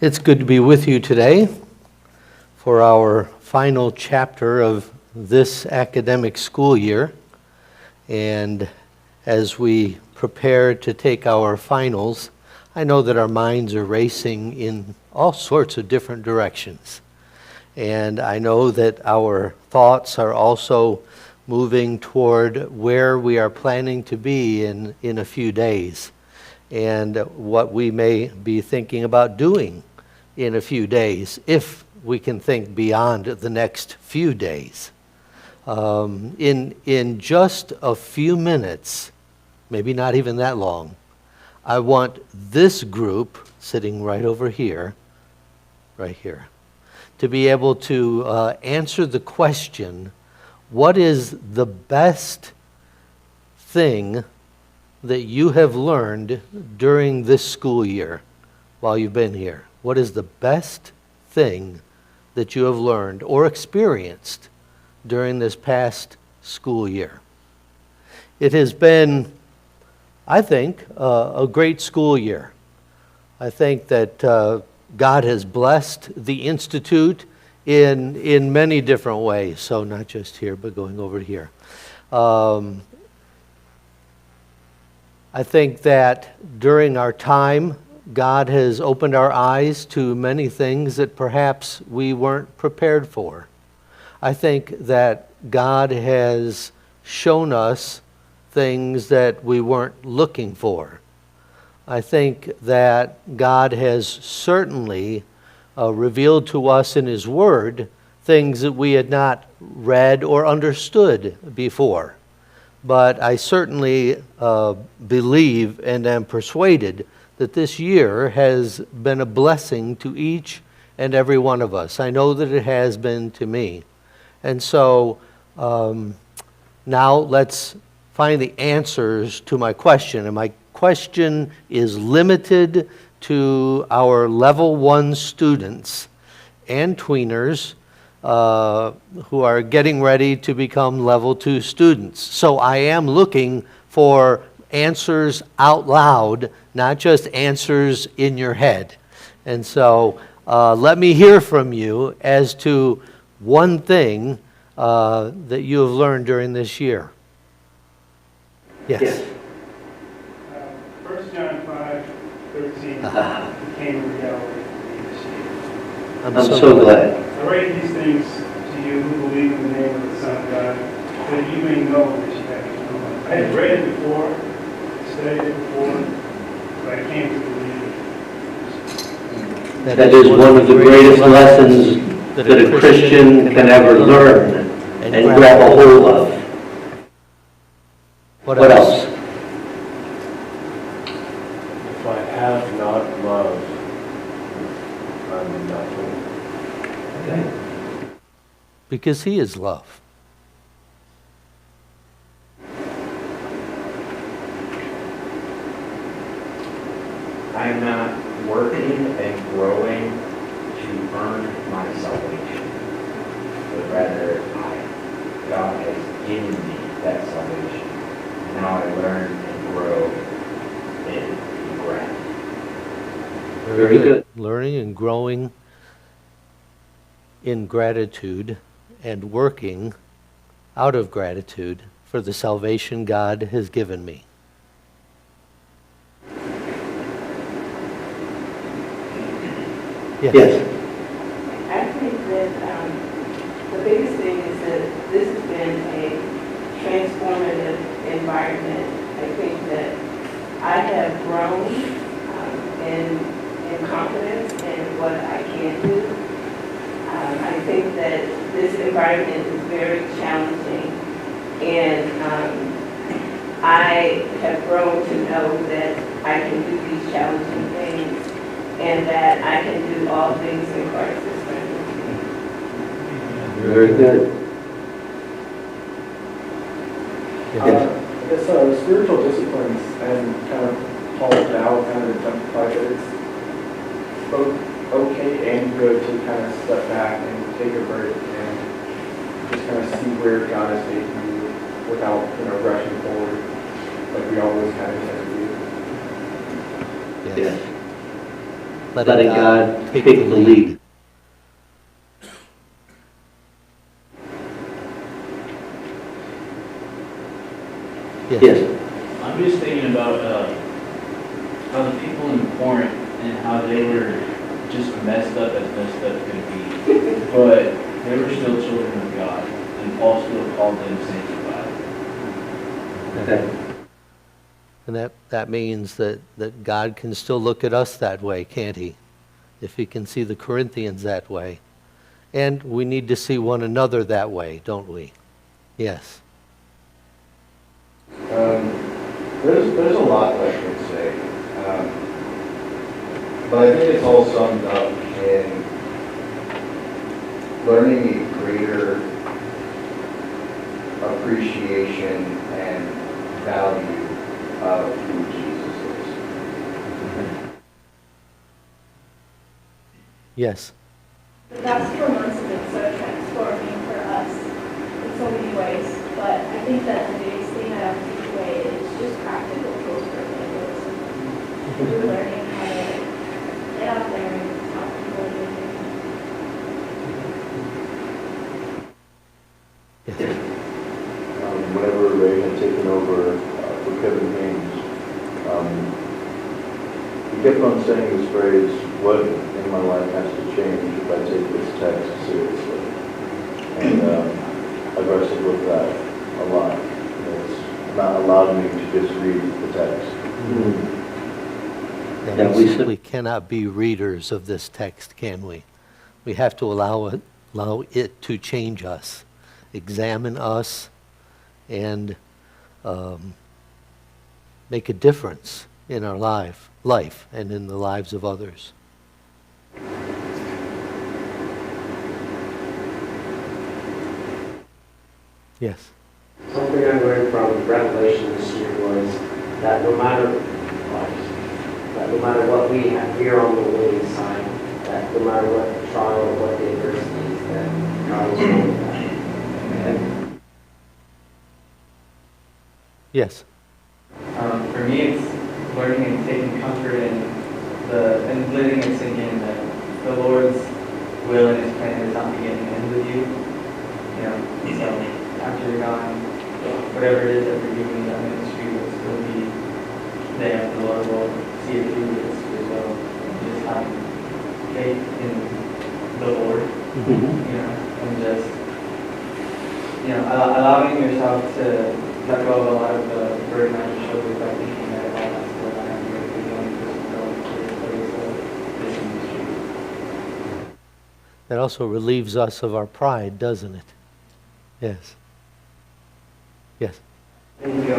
It's good to be with you today for our final chapter of this academic school year. And as we prepare to take our finals, I know that our minds are racing in all sorts of different directions. And I know that our thoughts are also moving toward where we are planning to be in a few days, and what we may be thinking about doing in a few days, if we can think beyond the next few days. In just a few minutes, maybe not even that long, I want this group sitting right over here, to be able to answer the question, what is the best thing that you have learned during this school year while you've been here? What is the best thing that you have learned or experienced during this past school year? It has been, I think, a great school year. I think that God has blessed the Institute in many different ways. So not just here, but going over here. I think that during our time, God has opened our eyes to many things that perhaps we weren't prepared for. I think that God has shown us things that we weren't looking for. I think that God has certainly revealed to us in His Word things that we had not read or understood before. But I certainly believe and am persuaded that this year has been a blessing to each and every one of us. I know that it has been to me. And so now let's find the answers to my question. And my question is limited to our level 1 students and tweeners who are getting ready to become level 2 students. So I am looking for answers out loud, not just answers in your head. And so let me hear from you as to one thing that you have learned during this year. Yes. 1 John 5:13 became a reality for me this year. I'm so glad. I write these things to you who believe in the name of the Son of God, that you may know that you have eternal life. I had read it before, studied it before, but I came to believe it. That is one of the greatest lessons that a Christian can ever learn and grab a hold of. What else? If I have not love, I'm nothing. Okay. Because He is love. I'm not working and growing to earn my salvation, but rather God has given me that salvation. Now I learn and grow in gratitude. Very good. Learning and growing in gratitude and working out of gratitude for the salvation God has given me. Yes. I think that the biggest thing is that this has been a transformative environment. I think that I have grown in confidence in what I can do. I think that this environment is very challenging, and I have grown to know that I can do these challenging things, and that I can do all things in Christ who strengthens me. Very good. I guess spiritual disciplines and kind of Paul now kind of exemplified that it's both okay and good to kind of step back and take a break and just kind of see where God is taking you without, rushing forward like we always kind of tend to do. Yes. Letting God take the lead. Yes. I'm just thinking about how the people in Corinth and how they were just messed up as messed up could be, but they were still children of God, and Paul still called them sanctified. Okay. And that means that God can still look at us that way, can't he? If he can see the Corinthians that way. And we need to see one another that way, don't we? Yes. There's a lot I could say, but I think it's all summed up in learning a greater appreciation and value of who Jesus is. Yes. The past 4 months have been so transforming for us in so many ways, but I think that the biggest thing that I've taken away is just practical tools for evangelism. We're learning how to get out there and talk to people and Whenever Ray had taken over for Kevin Haynes, he kept on saying this phrase, "What in my life has to change if I take this text seriously?" And I've wrestled with that a lot. It's not allowed me to just read the text. And we cannot be readers of this text, can we? We have to allow it to change us, examine us, and make a difference in our life and in the lives of others. Yes. Something I learned from Revelation this year was that no matter what we have, we are on the winning side. That no matter what the trial or what the adversity is, that God is on that. And Yes. For me, it's learning and taking comfort in and living and thinking that the Lord's will and His plan is not beginning and end with you. You know, so after you're gone, whatever it is that we're doing in that ministry will still be there. The Lord will see it through this as well. Just have faith in the Lord, you know, and just, you know, allowing yourself to let go of a lot of the burden on your shoulders by thinking that all that's still going to happen if you're going to go to the place of this industry. That also relieves us of our pride, doesn't it? Yes. Yes. I think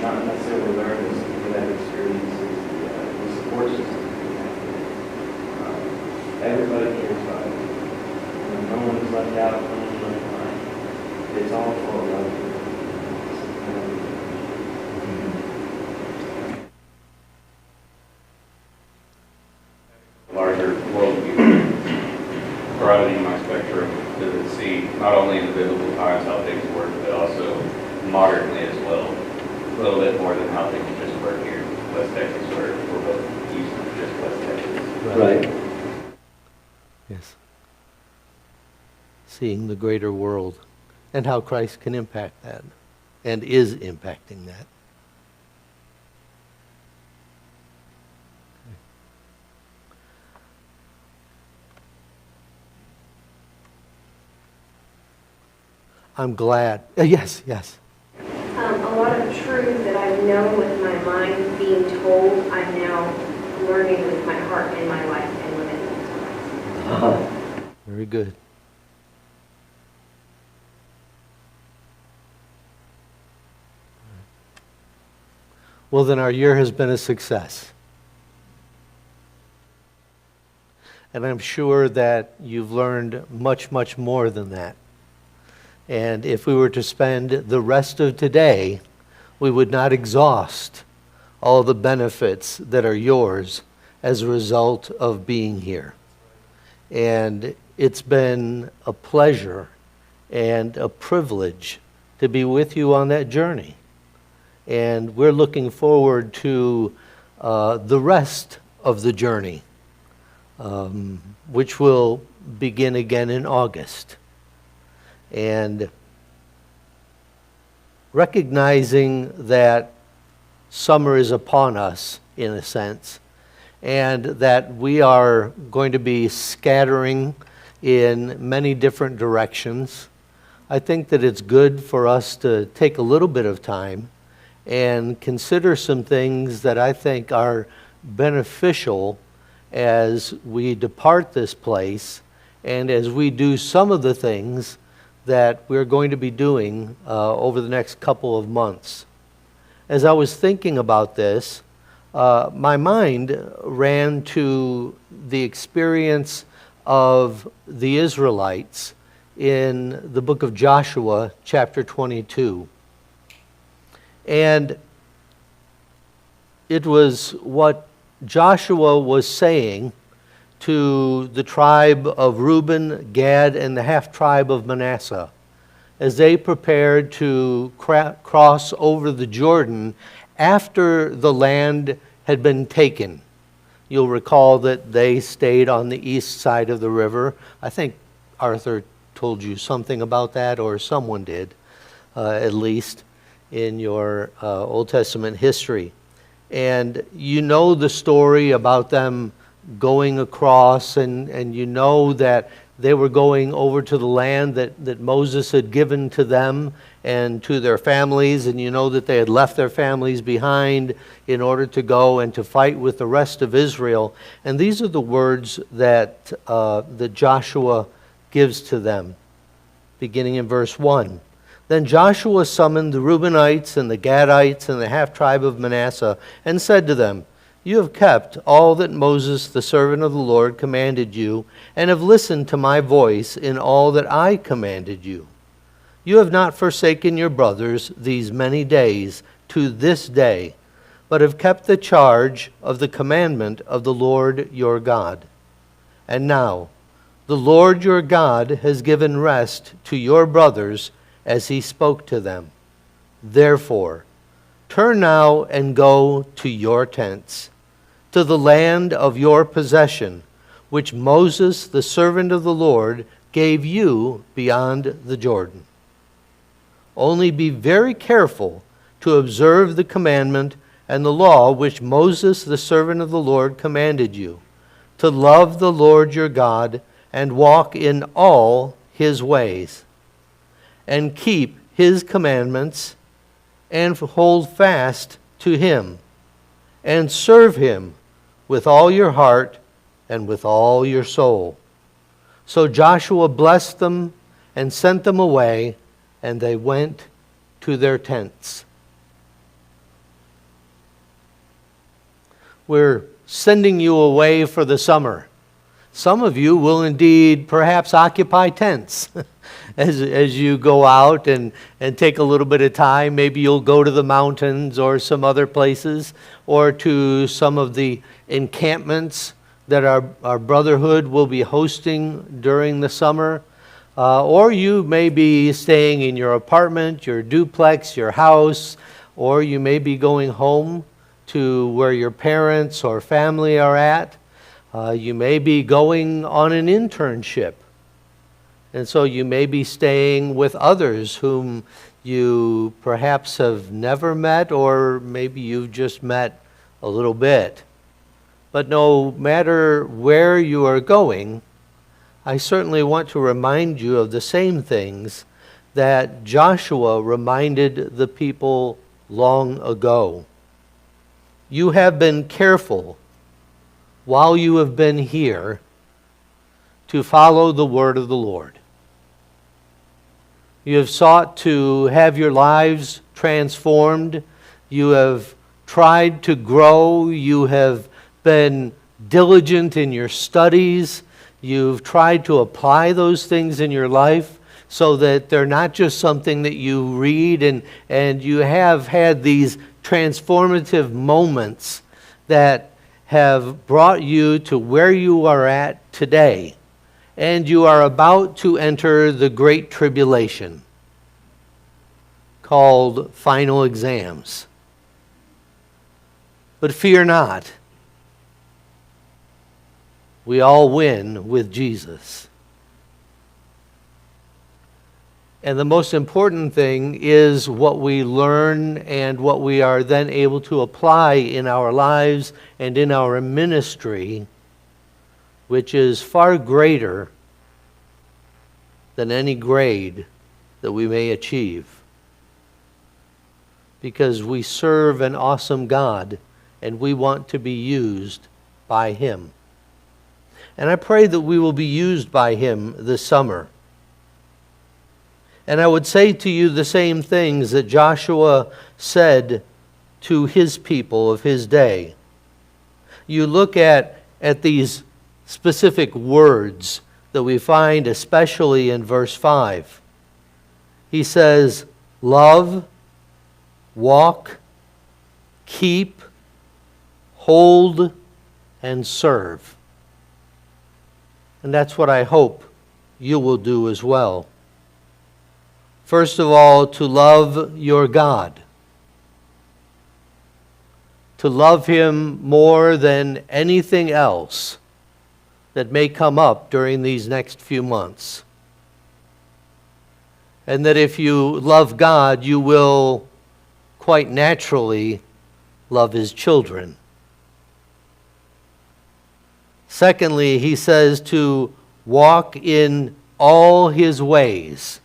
not necessarily learn is through that experience is the support system. Everybody cares about it. No one is left out, no one is left behind. It's all for love. Larger worldview, broadening my spectrum to see not only in the biblical times how things work, but also modernly as well. A little bit more than how things just work here in West Texas, where we're both used to just West Texas. Right. Yes. Seeing the greater world and how Christ can impact that and is impacting that. I'm glad. Yes. A lot of truth that I've known with my mind being told, I'm now learning with my heart and my life and living it. Very good. Well, then our year has been a success. And I'm sure that you've learned much, much more than that. And if we were to spend the rest of today, we would not exhaust all the benefits that are yours as a result of being here. And it's been a pleasure and a privilege to be with you on that journey. And we're looking forward to the rest of the journey, which will begin again in August. And recognizing that summer is upon us, in a sense, and that we are going to be scattering in many different directions, I think that it's good for us to take a little bit of time and consider some things that I think are beneficial as we depart this place and as we do some of the things that we're going to be doing over the next couple of months. As I was thinking about this, my mind ran to the experience of the Israelites in the book of Joshua, chapter 22. And it was what Joshua was saying to the tribe of Reuben, Gad, and the half-tribe of Manasseh as they prepared to cross over the Jordan after the land had been taken. You'll recall that they stayed on the east side of the river. I think Arthur told you something about that, or someone did, at least in your Old Testament history. And you know the story about them going across, and you know that they were going over to the land that Moses had given to them and to their families, and you know that they had left their families behind in order to go and to fight with the rest of Israel. And these are the words that, that Joshua gives to them, beginning in verse 1. Then Joshua summoned the Reubenites and the Gadites and the half-tribe of Manasseh and said to them, "You have kept all that Moses, the servant of the Lord, commanded you, and have listened to my voice in all that I commanded you. You have not forsaken your brothers these many days to this day, but have kept the charge of the commandment of the Lord your God. And now, the Lord your God has given rest to your brothers as he spoke to them. Therefore, turn now and go to your tents, to the land of your possession, which Moses, the servant of the Lord, gave you beyond the Jordan. Only be very careful to observe the commandment and the law which Moses, the servant of the Lord, commanded you, to love the Lord your God and walk in all his ways, and keep his commandments, and hold fast to him, and serve him with all your heart and with all your soul." So Joshua blessed them and sent them away, and they went to their tents. We're sending you away for the summer. Some of you will indeed perhaps occupy tents as you go out and take a little bit of time. Maybe you'll go to the mountains or some other places, or to some of the encampments that our brotherhood will be hosting during the summer. Or you may be staying in your apartment, your duplex, your house, or you may be going home to where your parents or family are at. You may be going on an internship. And so you may be staying with others whom you perhaps have never met, or maybe you've just met a little bit. But no matter where you are going, I certainly want to remind you of the same things that Joshua reminded the people long ago. You have been careful while you have been here to follow the word of the Lord. You have sought to have your lives transformed. You have tried to grow. You have been diligent in your studies. You've tried to apply those things in your life so that they're not just something that you read, and you have had these transformative moments that have brought you to where you are at today. And you are about to enter the Great Tribulation, called final exams. But fear not. We all win with Jesus. And the most important thing is what we learn and what we are then able to apply in our lives and in our ministry, which is far greater than any grade that we may achieve. Because we serve an awesome God and we want to be used by Him. And I pray that we will be used by Him this summer. And I would say to you the same things that Joshua said to his people of his day. You look at these specific words that we find especially in verse 5. He says, love, walk, keep, hold, and serve. And that's what I hope you will do as well. First of all, to love your God. To love Him more than anything else that may come up during these next few months. And that if you love God, you will quite naturally love His children. Secondly, he says to walk in all His ways.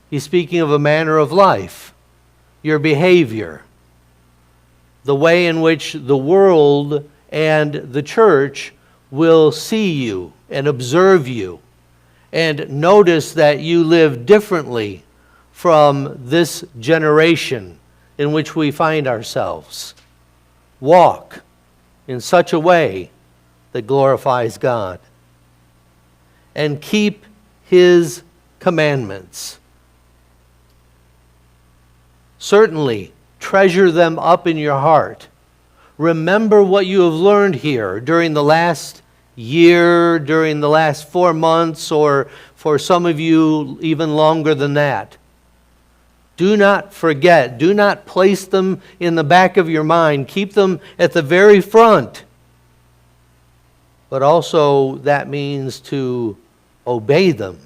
He's speaking of a manner of life, your behavior, the way in which the world and the church will see you and observe you and notice that you live differently from this generation in which we find ourselves. Walk in such a way that glorifies God. And keep His commandments. Certainly, treasure them up in your heart. Remember what you have learned here during the last year, during the last 4 months, or for some of you, even longer than that. Do not forget. Do not place them in the back of your mind. Keep them at the very front. But also, that means to obey them.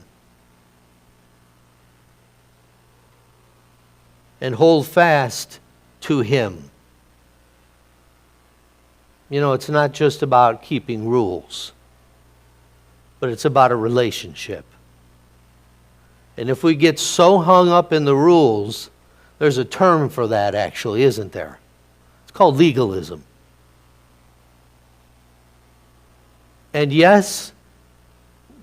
And hold fast to Him. You know, it's not just about keeping rules, but it's about a relationship. And if we get so hung up in the rules, there's a term for that actually, isn't there? It's called legalism. And yes,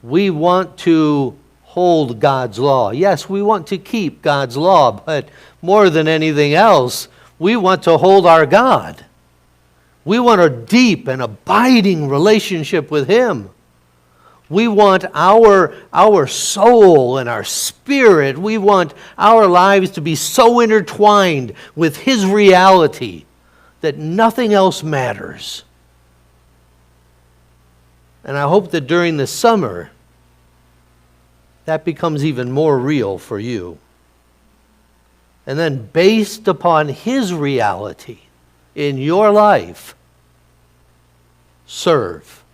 we want to hold God's law. Yes, we want to keep God's law, but more than anything else, we want to hold our God. We want a deep and abiding relationship with Him. We want our soul and our spirit, we want our lives to be so intertwined with His reality that nothing else matters. And I hope that during the summer, that becomes even more real for you. And then based upon His reality in your life, serve.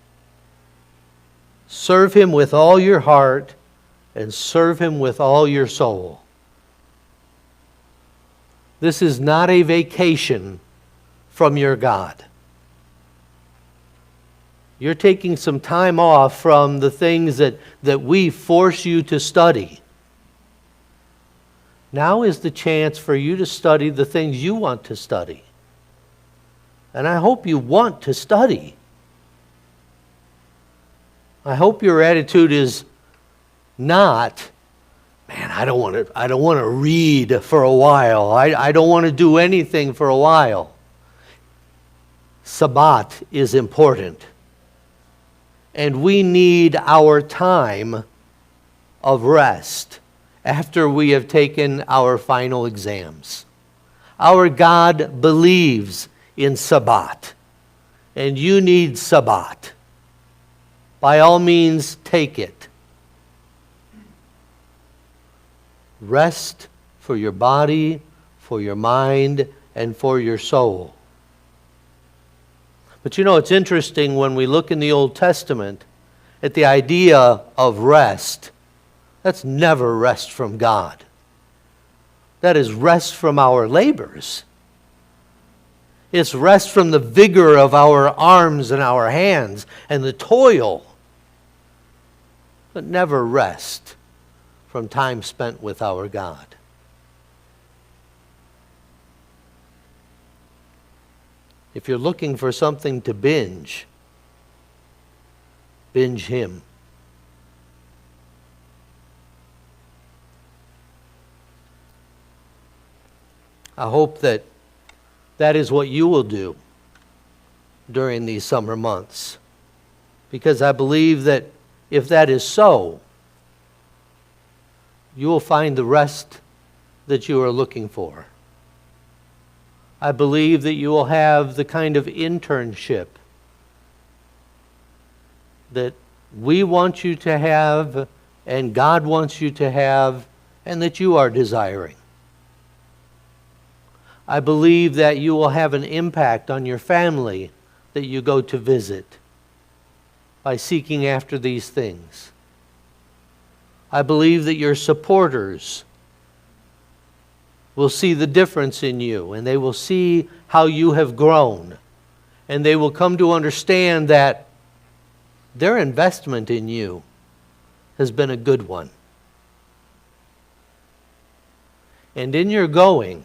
Serve Him with all your heart and serve Him with all your soul. This is not a vacation from your God. You're taking some time off from the things that we force you to study. Now is the chance for you to study the things you want to study. And I hope you want to study. I hope your attitude is not, man, I don't want to read for a while. I don't want to do anything for a while. Sabbath is important. And we need our time of rest after we have taken our final exams. Our God believes in Sabbath, and you need Sabbath. By all means, take it. Rest for your body, for your mind, and for your soul. But you know, it's interesting when we look in the Old Testament at the idea of rest. That's never rest from God. That is rest from our labors. It's rest from the vigor of our arms and our hands and the toil. But never rest from time spent with our God. If you're looking for something to binge, binge Him. I hope that that is what you will do during these summer months. Because I believe that if that is so, you will find the rest that you are looking for. I believe that you will have the kind of internship that we want you to have and God wants you to have and that you are desiring. I believe that you will have an impact on your family that you go to visit by seeking after these things. I believe that your supporters will see the difference in you, and they will see how you have grown, and they will come to understand that their investment in you has been a good one. And in your going,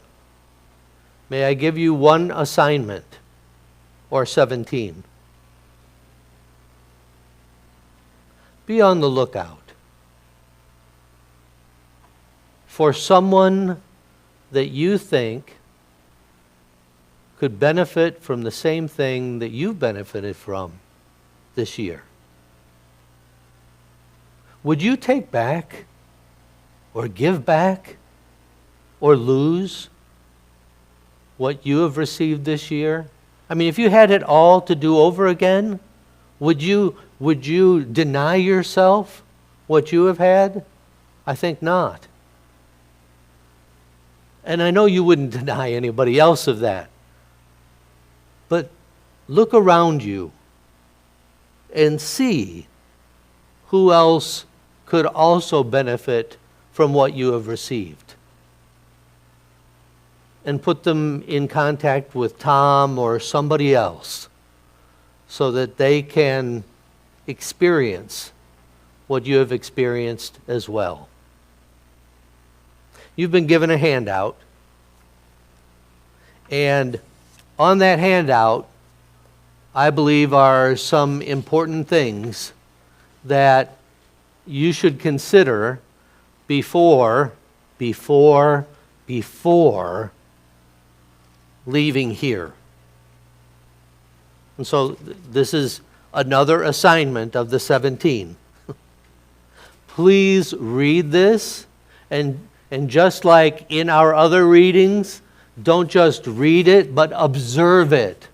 may I give you one assignment, or 17. Be on the lookout for someone that you think could benefit from the same thing that you've benefited from this year. Would you take back, or give back, or lose what you have received this year? I mean, if you had it all to do over again, would you deny yourself what you have had? I think not. And I know you wouldn't deny anybody else of that. But look around you and see who else could also benefit from what you have received. And put them in contact with Tom or somebody else so that they can experience what you have experienced as well. You've been given a handout, and on that handout, I believe are some important things that you should consider before leaving here. And so this is another assignment of the 17. Please read this, and just like in our other readings, don't just read it, but observe it.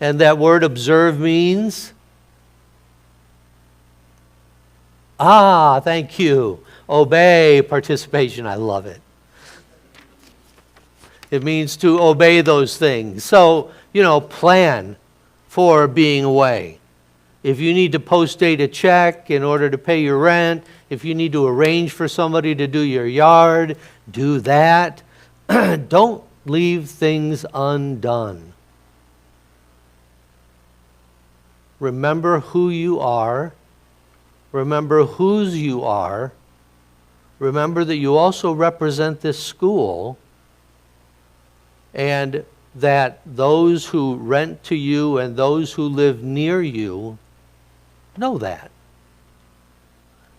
And that word observe means, thank you, obey, participation. I love it. It means to obey those things. So, plan for being away. If you need to post-date a check in order to pay your rent, if you need to arrange for somebody to do your yard, do that. Don't leave things undone. Remember who you are. Remember whose you are. Remember that you also represent this school, and that those who rent to you and those who live near you know that.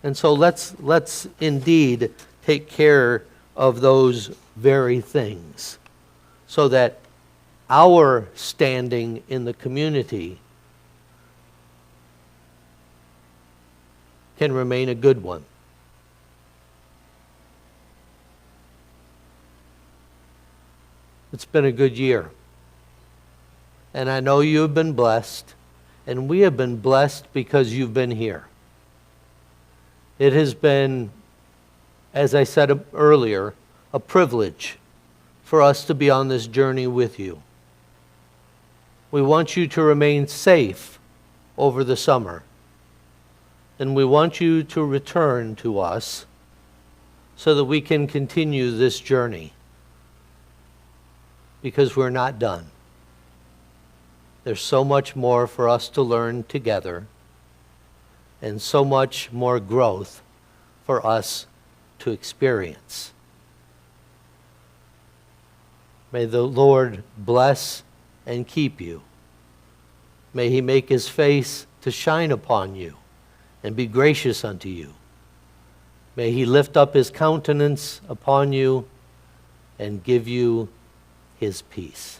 And so let's indeed take care of those very things so that our standing in the community can remain a good one. It's been a good year. And I know you have been blessed, and we have been blessed because you've been here. It has been, as I said earlier, a privilege for us to be on this journey with you. We want you to remain safe over the summer. And we want you to return to us so that we can continue this journey. Because we're not done. There's so much more for us to learn together, and so much more growth for us to experience. May the Lord bless and keep you. May he make his face to shine upon you and be gracious unto you. May he lift up his countenance upon you and give you his peace.